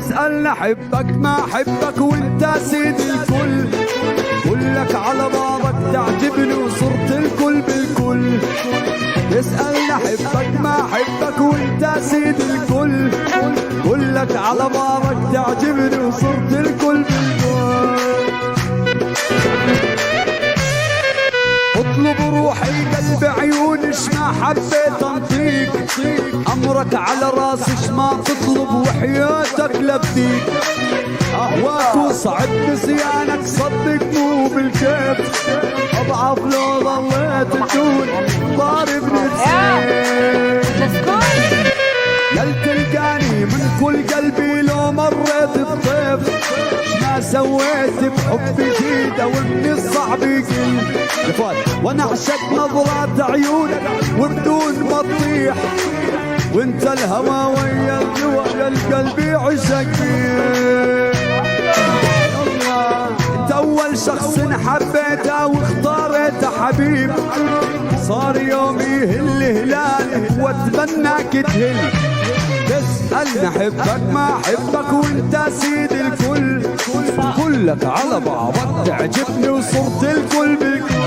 تسألني حبك ما حبك وانت سيد الكل، قولك على بعضك تعجبني وصرت الكل بالكل. تسألني حبك ما حبك وانت سيد الكل، قولك على بعضك تعجبني وصرت الكل بالكل. اطلب روحي قلبي عيونش ما حبيت انطيك، امرك على راسش ما تطلب وحياتك لبديك. اهواك وصعب نسيانك صدق مو بالكيف، اضعف لو ضليت بدون ضارب نفسي. يل تلقاني من كل قلبي لو مريت بطيف، ما سويت بحبي جيدة ومن الصعب يقل. وانا اعشق نظرات عيونك وبدون ما تطيح، وانت الهوى ويا الجوع للقلب عشق. انت اول شخص حبيته واختاريته حبيب، صار يومي يهل هلال واتمناك تهل. تسألني حبك ما حبك وانت سيد الكل، كلك على بعضك تعجبني وصرت الكل بالكل.